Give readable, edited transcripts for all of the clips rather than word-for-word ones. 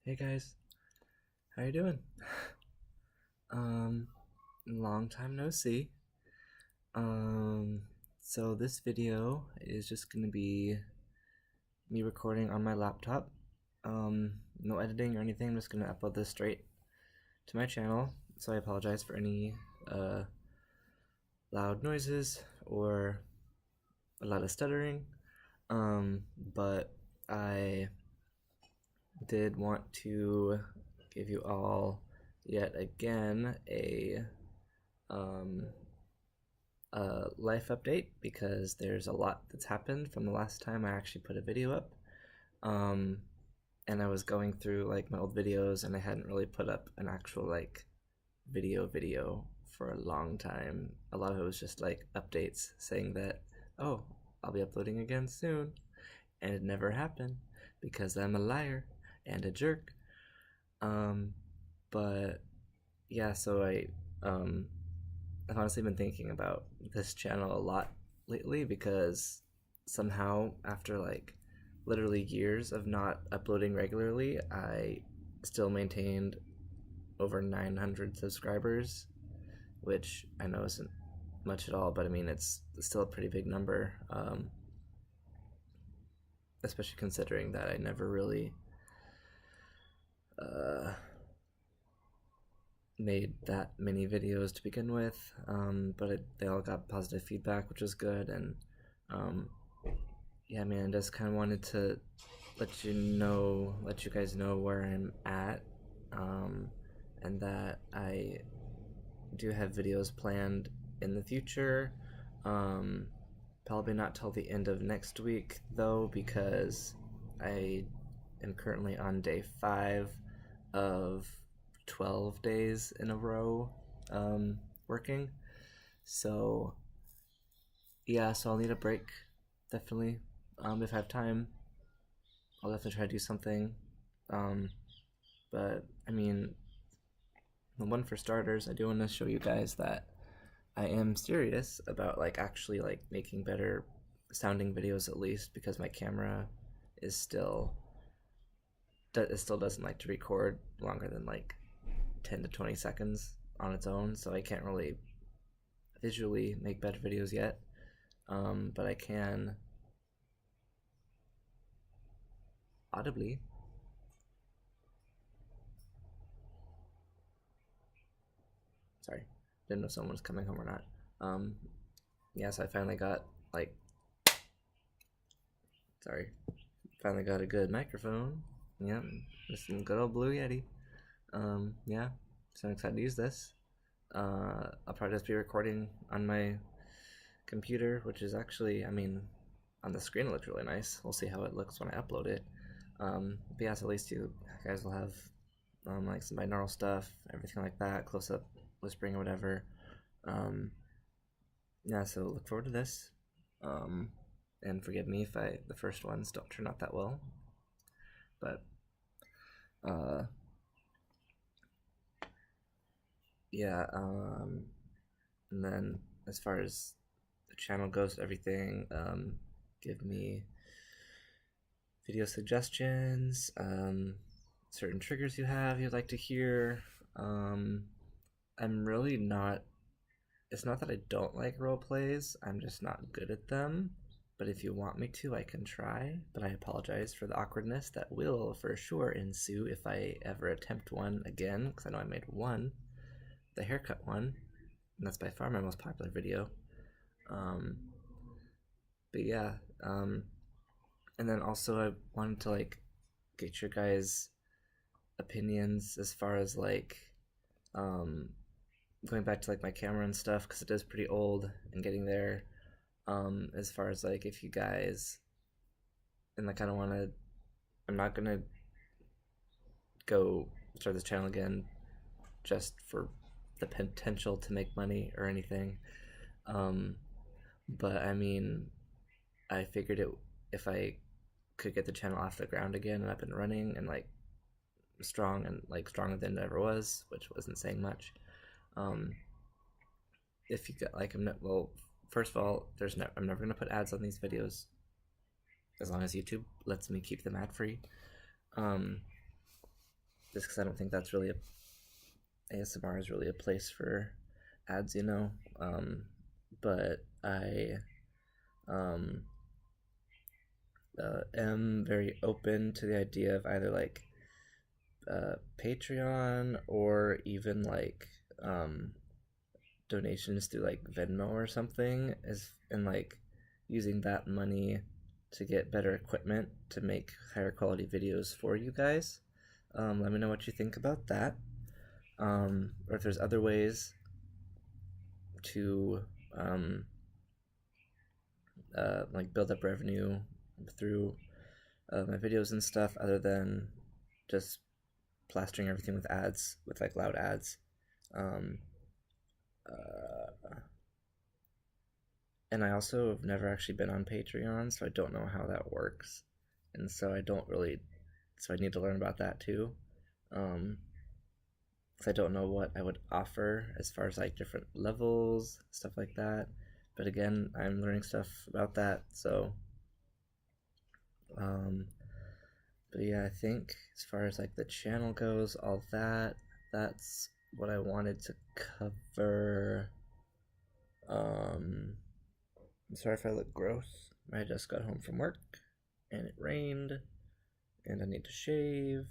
Hey guys, how you doing? Um, Long time no see. Um, so this video is just gonna be me recording on my laptop. No editing or anything. I'm just gonna upload this straight to my channel. So I apologize for any loud noises or a lot of stuttering. But I did want to give you all yet again um, a life update because there's a lot that's happened from the last time I actually put a video up. Um, and I was going through like my old videos and I hadn't really put up an actual like video for a long time. A lot of it was just like updates saying that, oh, I'll be uploading again soon. And it never happened because I'm a liar and a jerk. Um, but yeah, so I've honestly been thinking about this channel a lot lately because somehow, after like literally years of not uploading regularly, I still maintained over 900 subscribers, which I know isn't much at all, but I mean, it's still a pretty big number, especially considering that I never really uh, made that many videos to begin with, but they all got positive feedback, which was good, and um, yeah, man, I just kind of wanted to let you guys know where I'm at, um, and that I do have videos planned in the future. Um, Probably not till the end of next week, though, because I am currently on day 5 of 12 days in a row working. So, yeah, so I'll need a break, definitely. If I have time, I'll definitely try to do something. Um, but I mean, the one for starters, I do want to show you guys that I am serious about like actually like making better sounding videos at least because my camera is it still doesn't like to record longer than like 10 to 20 seconds on its own, so I can't really visually make better videos yet. But I can audibly. Sorry, didn't know someone was coming home or not. Um, yes, I finally got like, sorry, finally got a good microphone. Yep, just some good old Blue Yeti. Yeah, so I'm excited to use this. I'll probably just be recording on my computer, which is actually, I mean, on the screen it looks really nice. We'll see how it looks when I upload it. But yeah, so at least you guys will have like some binaural stuff, everything like that, close up whispering or whatever. Um, yeah, so look forward to this. Um, and forgive me if the first ones don't turn out that well, but uh, yeah. And then as far as the channel goes, everything, give me video suggestions, certain triggers you'd like to hear. Um, I'm really not. It's not that I don't like role plays. I'm just not good at them. But if you want me to, I can try. But I apologize for the awkwardness that will for sure ensue if I ever attempt one again, because I know I made one, the haircut one, and that's by far my most popular video. Um, but yeah, and then also I wanted to like get your guys' opinions as far as like um, going back to like my camera and stuff because it is pretty old and getting there. As far as like if you guys and like I don't want to, I'm not gonna go start this channel again just for the potential to make money or anything. Um, but I mean, I figured it if I could get the channel off the ground again and up and running and like strong and like stronger than it ever was, which wasn't saying much. Um, if you got like, well, first of all, I'm never gonna put ads on these videos as long as YouTube lets me keep them ad free. Um, just because I don't think that's really ASMR is really a place for ads, you know. But I um, am very open to the idea of either like Patreon or even like donations through like Venmo or something, is and like using that money to get better equipment to make higher quality videos for you guys. Let me know what you think about that. Or if there's other ways to like build up revenue through my videos and stuff, other than just plastering everything with ads, with like loud ads. Um, uh, and I also have never actually been on Patreon, so I don't know how that works, and so I don't really, so I need to learn about that too. Um, because I don't know what I would offer as far as like different levels, stuff like that. But again, I'm learning stuff about that, so um, but yeah, I think as far as like the channel goes, all that, that's what I wanted to cover. I'm sorry if I look gross. I just got home from work and it rained and I need to shave.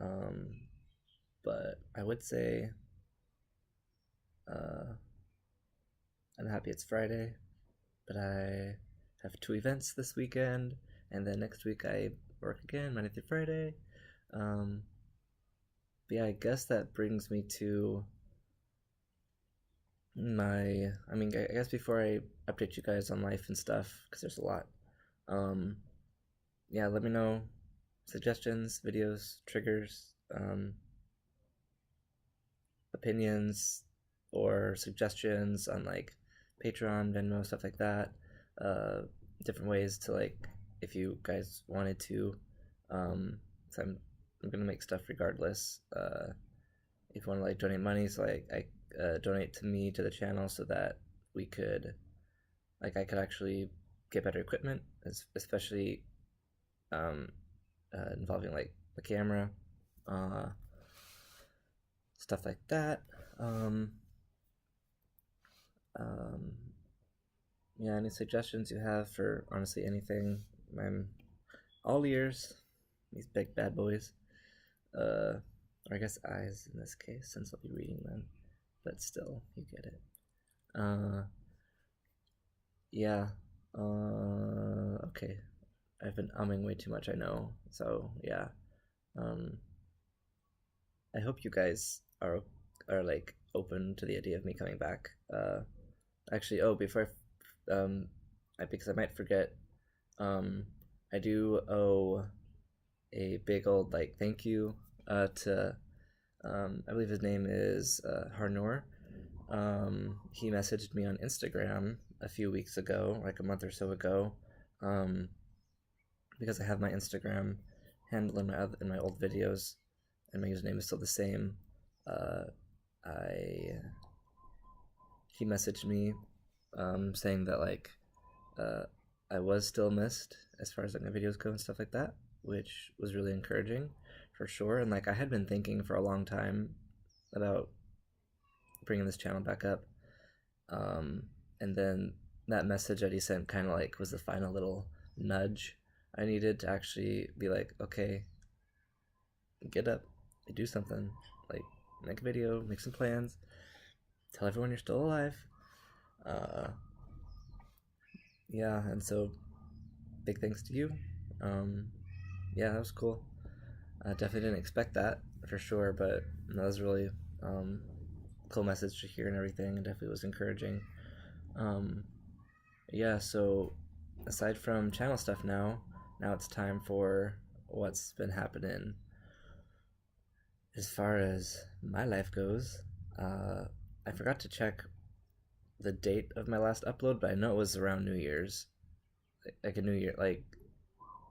Um, but I would say uh, I'm happy it's Friday, but I have 2 events this weekend, and then next week I work again Monday through Friday. Um, but yeah, I guess that brings me to I guess before I update you guys on life and stuff, because there's a lot. Um, yeah, let me know suggestions, videos, triggers, opinions, or suggestions on like Patreon, Venmo, stuff like that. Uh, Different ways to like, if you guys wanted to. So I'm gonna make stuff regardless. If you want to like donate money, so like I donate to me, to the channel, so that we could like I could actually get better equipment, especially um, involving like the camera, uh, stuff like that. Um, um, yeah, any suggestions you have for honestly anything, I'm all ears. These big bad boys. Or I guess eyes in this case, since I'll be reading them. But still, you get it. Uh, yeah. Okay. I've been umming way too much, I know. So yeah. Um, I hope you guys are like open to the idea of me coming back. Actually, oh, before because I might forget. Um, I do owe a big old like thank you to I believe his name is Harnor. He messaged me on Instagram a few weeks ago, like a month or so ago, um, because I have my Instagram handle in my old videos, and my username is still the same. Uh, I He messaged me saying that like uh, I was still missed as far as like my videos go and stuff like that, which was really encouraging for sure. And like I had been thinking for a long time about bringing this channel back up, um, and then that message that he sent kind of like was the final little nudge I needed to actually be like, okay, get up, do something, like make a video, make some plans, tell everyone you're still alive. Uh, yeah, and so big thanks to you. Um, yeah, that was cool. I definitely didn't expect that for sure, but that was really cool message to hear and everything, and definitely was encouraging. Um, yeah, so aside from channel stuff now it's time for what's been happening as far as my life goes. Uh, I forgot to check the date of my last upload, but I know it was around New Year's, like a New Year, like,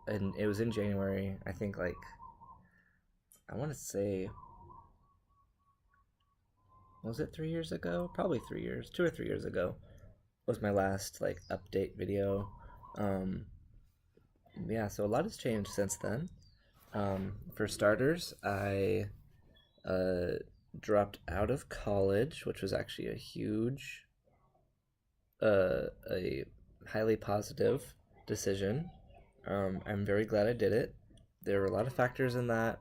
and it was in January. I think like I want to say, was it 3 years ago? Probably 3 years, 2 or 3 years ago was my last like update video. Um, yeah, so a lot has changed since then. For starters, I uh, dropped out of college, which was actually a highly positive decision. I'm very glad I did it. There were a lot of factors in that,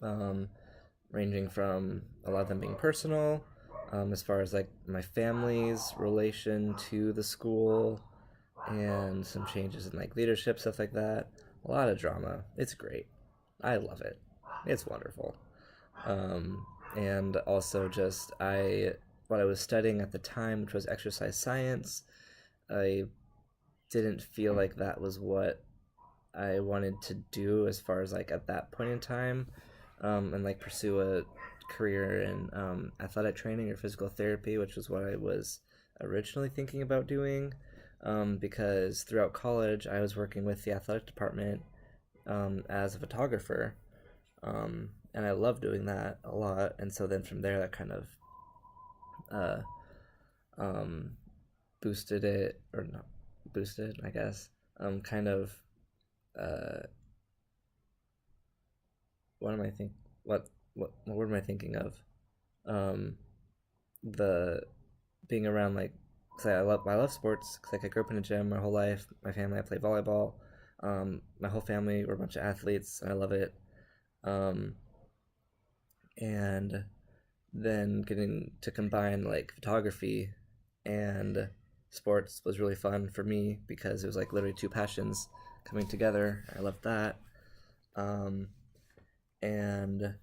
um, ranging from a lot of them being personal, as far as like my family's relation to the school, and some changes in like leadership, stuff like that. A lot of drama. It's great. I love it. It's wonderful. Um, and also just what I was studying at the time, which was exercise science, I didn't feel like that was what I wanted to do as far as like at that point in time, and like pursue a career in athletic training or physical therapy, which was what I was originally thinking about doing. Because throughout college, I was working with the athletic department as a photographer, and I loved doing that a lot. And so then from there, that kind of uh, um, boosted it, or not boosted, I guess. Kind of uh, what am I think? What word am I thinking of? Um, the being around like, cause I love sports. Cause like I grew up in a gym my whole life. My family, I play volleyball. My whole family, we're a bunch of athletes. And I love it. Um, and then getting to combine like photography and sports was really fun for me because it was like literally two passions coming together. I loved that. Um, and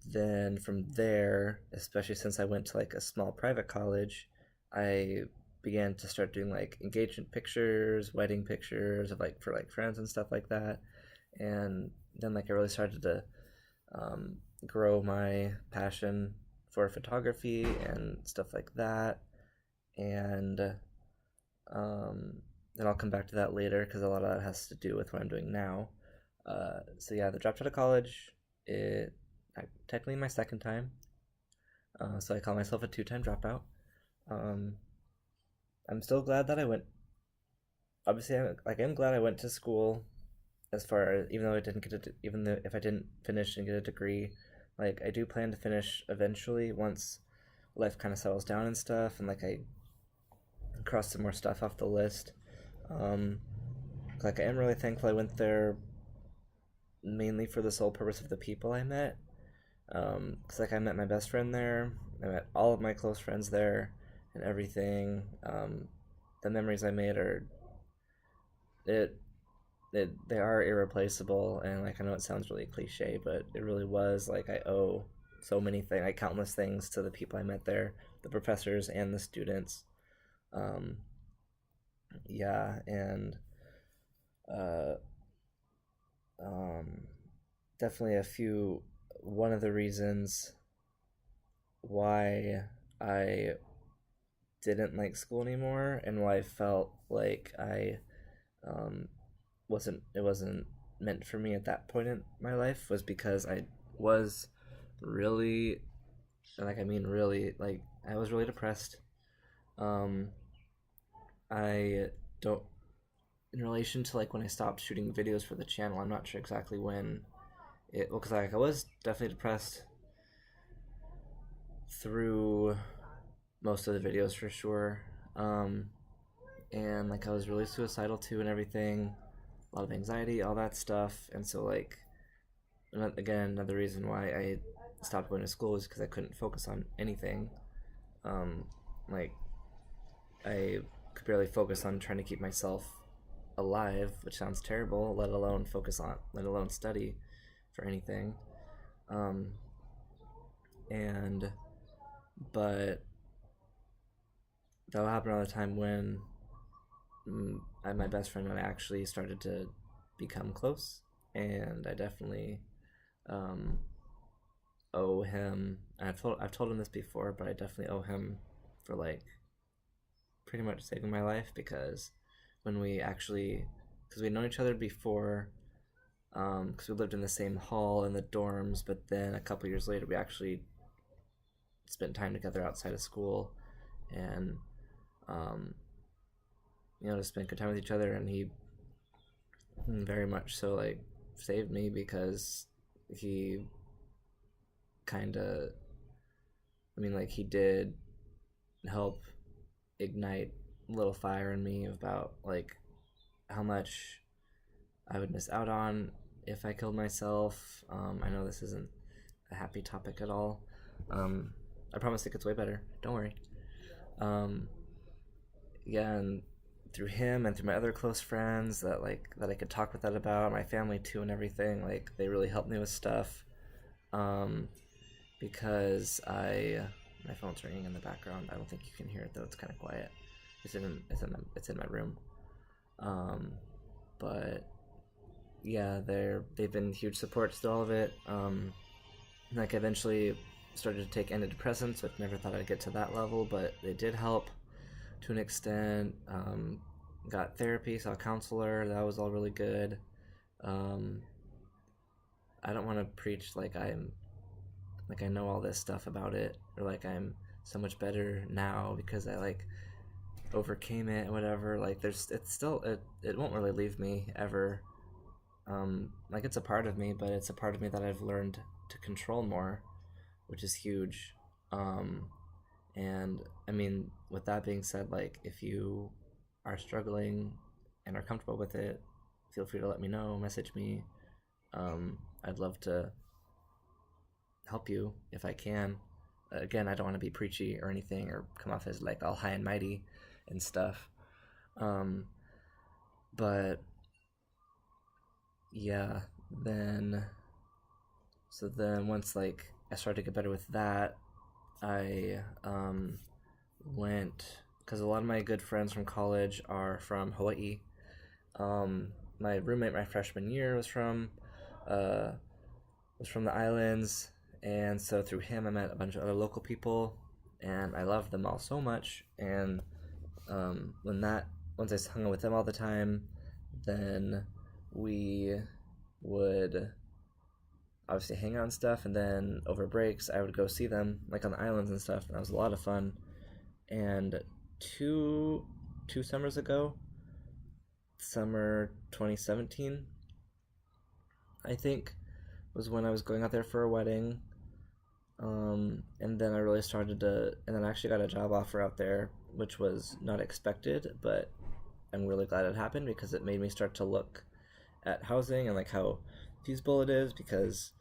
then from there, especially since I went to like a small private college, I began to start doing like engagement pictures, wedding pictures of like for like friends and stuff like that. And then like I really started to um, grow my passion for photography and stuff like that. And then I'll come back to that later because a lot of that has to do with what I'm doing now. So yeah, the dropped out of college. It technically my second time, so I call myself a two-time dropout. Um, I'm still glad that I went. Obviously, I'm glad I went to school. As far as even though I didn't get it, even though if I didn't finish and get a degree, like I do plan to finish eventually once life kind of settles down and stuff, and like I cross some more stuff off the list. Um, like I am really thankful I went there mainly for the sole purpose of the people I met. Cause like I met my best friend there, I met all of my close friends there, and everything. The memories I made are it, they are irreplaceable, and like I know it sounds really cliche, but it really was. Like I owe so many things, like countless things, to the people I met there, the professors and the students. Um, yeah, and uh, um, definitely a few. One of the reasons why I didn't like school anymore and why I felt like I um, wasn't meant for me at that point in my life was because I was really, like I mean really, like I was really depressed. Um, I don't, in relation to like when I stopped shooting videos for the channel. I'm not sure exactly when it, well, because like I was definitely depressed through most of the videos for sure. Um, and like I was really suicidal too and everything, a lot of anxiety, all that stuff. And so like again, another reason why I stopped going to school is because I couldn't focus on anything. Um, like I could barely focus on trying to keep myself alive, which sounds terrible. Let alone study for anything. Um, and but that happened around the time when my best friend and I actually started to become close, and I definitely um, owe him. I've told him this before, but I definitely owe him for like pretty much saving my life because when we actually, because we'd known each other before, because we lived in the same hall in the dorms, but then a couple years later we actually spent time together outside of school, and um, to spend good time with each other, and he very much so, like, saved me because he kind of, I mean, like, he did help ignite a little fire in me about, like, how much I would miss out on if I killed myself. I know this isn't a happy topic at all. Um, I promise it gets way better. Don't worry. Um, yeah, and through him and through my other close friends that I could talk with that about, my family too and everything, like they really helped me with stuff. Um, because I my phone's ringing in the background. I don't think you can hear it though. It's kind of quiet. It's in my room. Um, but yeah, they've been huge supports through all of it. Like eventually started to take antidepressants, which never thought I'd get to that level, but they did help to an extent. Got therapy, saw a counselor. That was all really good. Um, I don't want to preach like I know all this stuff about it, or like I'm so much better now because I like overcame it and whatever. Like it's still it won't really leave me ever. Like it's a part of me, but it's a part of me that I've learned to control more, which is huge. Um, and I mean, with that being said, like if you are struggling and are comfortable with it, feel free to let me know, message me. I'd love to help you if I can. Again, I don't want to be preachy or anything or come off as like all high and mighty and stuff. Um, but yeah, then then once like I started to get better with that, I went because a lot of my good friends from college are from Hawaii. My roommate my freshman year uh, was from the islands, and so through him I met a bunch of other local people, and I loved them all so much. And when that once I hung out with them all the time, then we would obviously hang out and stuff, and then over breaks I would go see them like on the islands and stuff, and that was a lot of fun. And two summers ago, summer 2017, I think, was when I was going out there for a wedding. And then I really started to, and then I actually got a job offer out there, which was not expected, but I'm really glad it happened because it made me start to look at housing and like how feasible it is, because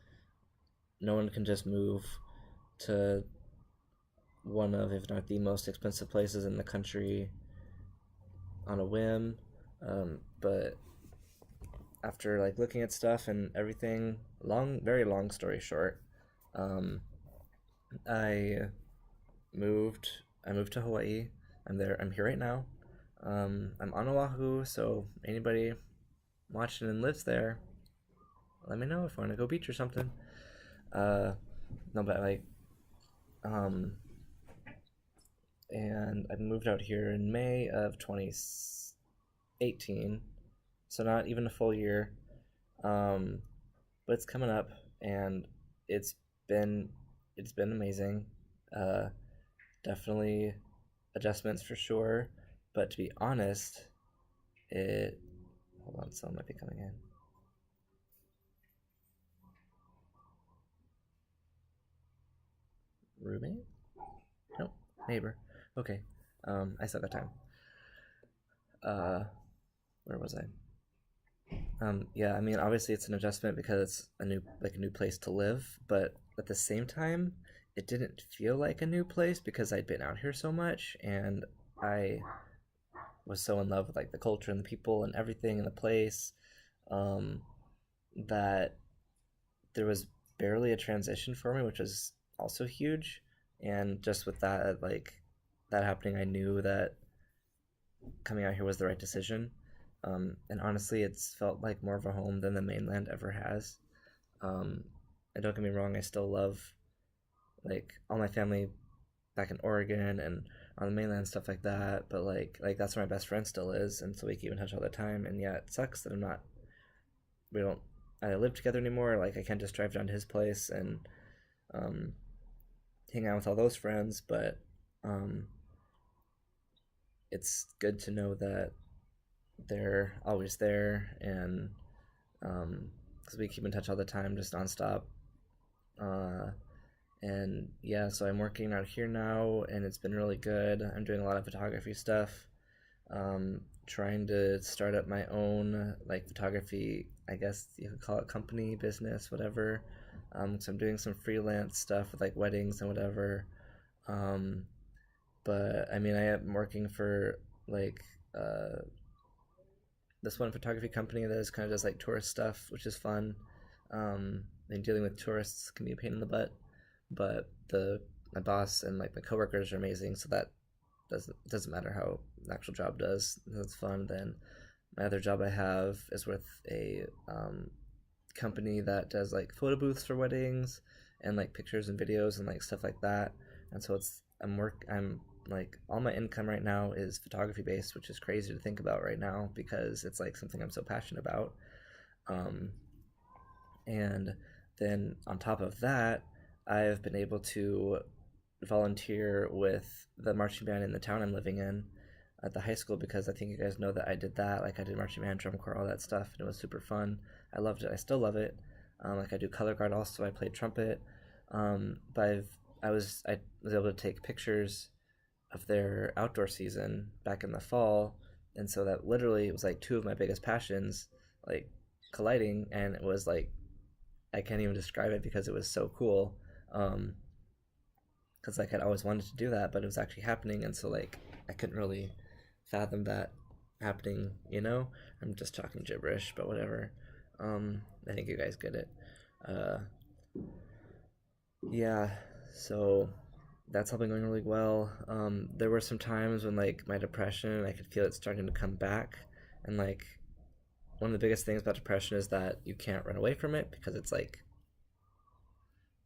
no one can just move to one of, if not the most expensive places in the country on a whim. But after like looking at stuff and everything, very long story short, um, I moved. I moved to Hawaii. I'm there. I'm here right now. I'm on Oahu, so anybody watching and lives there, let me know if you want to go beach or something. Uh, no, but like, um, and I moved out here in May of 2018, so not even a full year. Um, but it's coming up, and it's been it's been amazing. Uh, Definitely adjustments for sure, but to be honest, it hold on, someone might be coming in. Roommate? Nope, neighbor. Okay, I still got time. Uh, where was I? Yeah, I mean, obviously it's an adjustment because it's a new place to live, but at the same time, it didn't feel like a new place because I'd been out here so much, and I was so in love with like the culture and the people and everything in the place, um, that there was barely a transition for me, which was also huge. And just with that, like that happening, I knew that coming out here was the right decision. And honestly, it's felt like more of a home than the mainland ever has. Um, and don't get me wrong, I still love like all my family back in Oregon and on the mainland, stuff like that. But like that's where my best friend still is, and so we keep in touch all the time. And yeah, it sucks that we don't live together anymore. Like I can't just drive down to his place and um, hang out with all those friends. But um, it's good to know that they're always there, and because we keep in touch all the time, just nonstop. Uh, and yeah, so I'm working out here now, and it's been really good. I'm doing a lot of photography stuff. Trying to start up my own like photography, I guess you could call it company, business, whatever. So I'm doing some freelance stuff with like weddings and whatever. Um, but I mean, I am working for like uh, this one photography company that is kind of does like tourist stuff, which is fun. And dealing with tourists can be a pain in the butt, but the my boss and like my coworkers are amazing, so that doesn't matter how the actual job does. That's fun. Then my other job I have is with a company that does like photo booths for weddings and like pictures and videos and like stuff like that. And so I'm like all my income right now is photography based, which is crazy to think about right now because it's like something I'm so passionate about. Um, and then on top of that, I've been able to volunteer with the marching band in the town I'm living in at the high school because I think you guys know that I did that. Like I did marching band, drum corps, all that stuff, and it was super fun. I loved it. I still love it. Like I do color guard also. I played trumpet. But I was able to take pictures of their outdoor season back in the fall, and so that literally was like two of my biggest passions, like colliding, and it was like I can't even describe it because it was so cool. Um, because like I'd always wanted to do that, but it was actually happening, and so like I couldn't really fathom that happening. I'm just talking gibberish, but whatever. I think you guys get it. Uh, yeah, so that's all been going really well. There were some times when like my depression, I could feel it starting to come back, and like one of the biggest things about depression is that you can't run away from it because it's like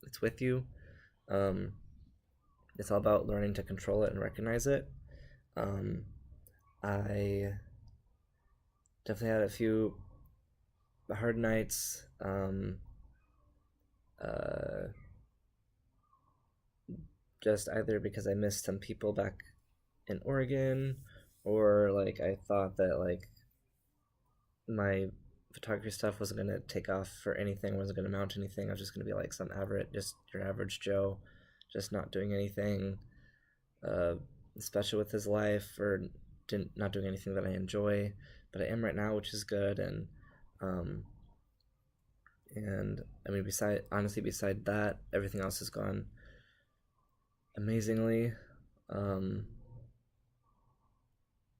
it's with you. Um, it's all about learning to control it and recognize it. Um, I definitely had a few hard nights. Uh, just either because I missed some people back in Oregon, or like I thought that like my photography stuff wasn't gonna take off for anything, wasn't gonna amount to anything. I was just gonna be like some average, just your average Joe, just not doing anything uh, special with his life, or not doing anything that I enjoy. But I am right now, which is good. Um, and I mean, beside that, everything else has gone amazingly. Um,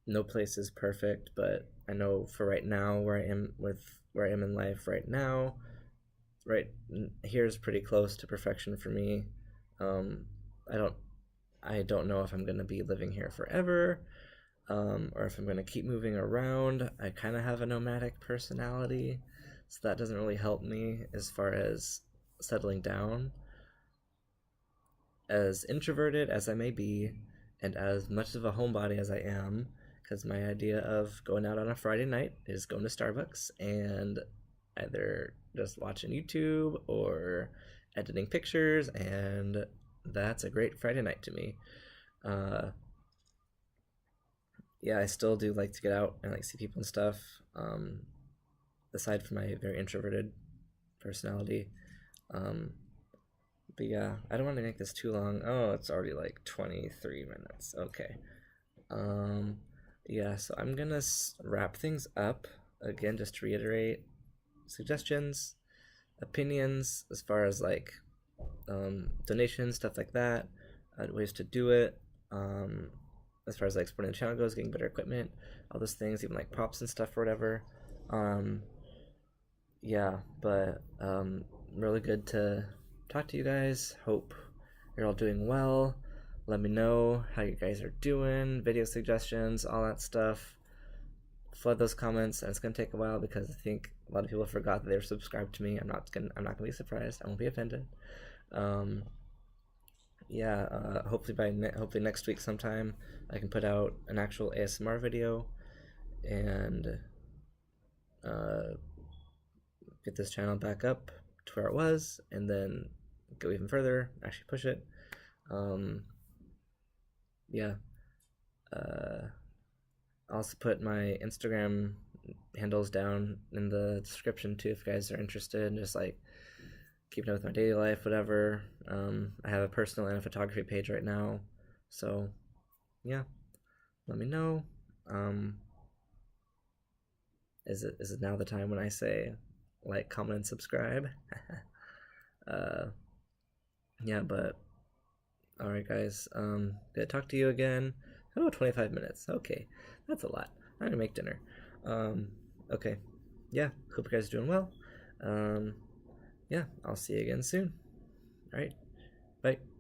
no place is perfect, but I know for right now where I am in life right now, right here is pretty close to perfection for me. Um, I don't I don't know if I'm gonna be living here forever, or if I'm gonna keep moving around. I kind of have a nomadic personality, so that doesn't really help me as far as settling down. As introverted as I may be, and as much of a homebody as I am, because my idea of going out on a Friday night is going to Starbucks and either just watching YouTube or editing pictures, and that's a great Friday night to me. Uh, yeah, I still do like to get out and like see people and stuff. Aside from my very introverted personality. Um, but yeah, I don't want to make this too long. Oh, it's already like 23 minutes. Okay. Um, yeah, so I'm gonna wrap things up again, just to reiterate suggestions, opinions as far as like donations, stuff like that, ways to do it. Um, as far as like supporting the channel goes, getting better equipment, all those things, even like props and stuff or whatever. Um, yeah, but really good to talk to you guys. Hope you're all doing well. Let me know how you guys are doing, video suggestions, all that stuff. Flood those comments, and it's gonna take a while because I think a lot of people forgot that they were subscribed to me. I'm not gonna be surprised. I won't be offended. Um, yeah, hopefully next week sometime I can put out an actual ASMR video and uh, get this channel back up to where it was, and then go even further. Actually, push it. Um, yeah. I'll also put my Instagram handles down in the description too if you guys are interested in just like keeping up with my daily life, whatever. I have a personal and a photography page right now, so yeah, let me know. Um, is it now the time when I say like, comment, and subscribe? uh, yeah, but all right, guys. Good to talk to you again. Oh, 25 minutes. Okay, that's a lot. I'm gonna make dinner. Um, okay. Yeah, hope you guys are doing well. Yeah, I'll see you again soon. All right, bye.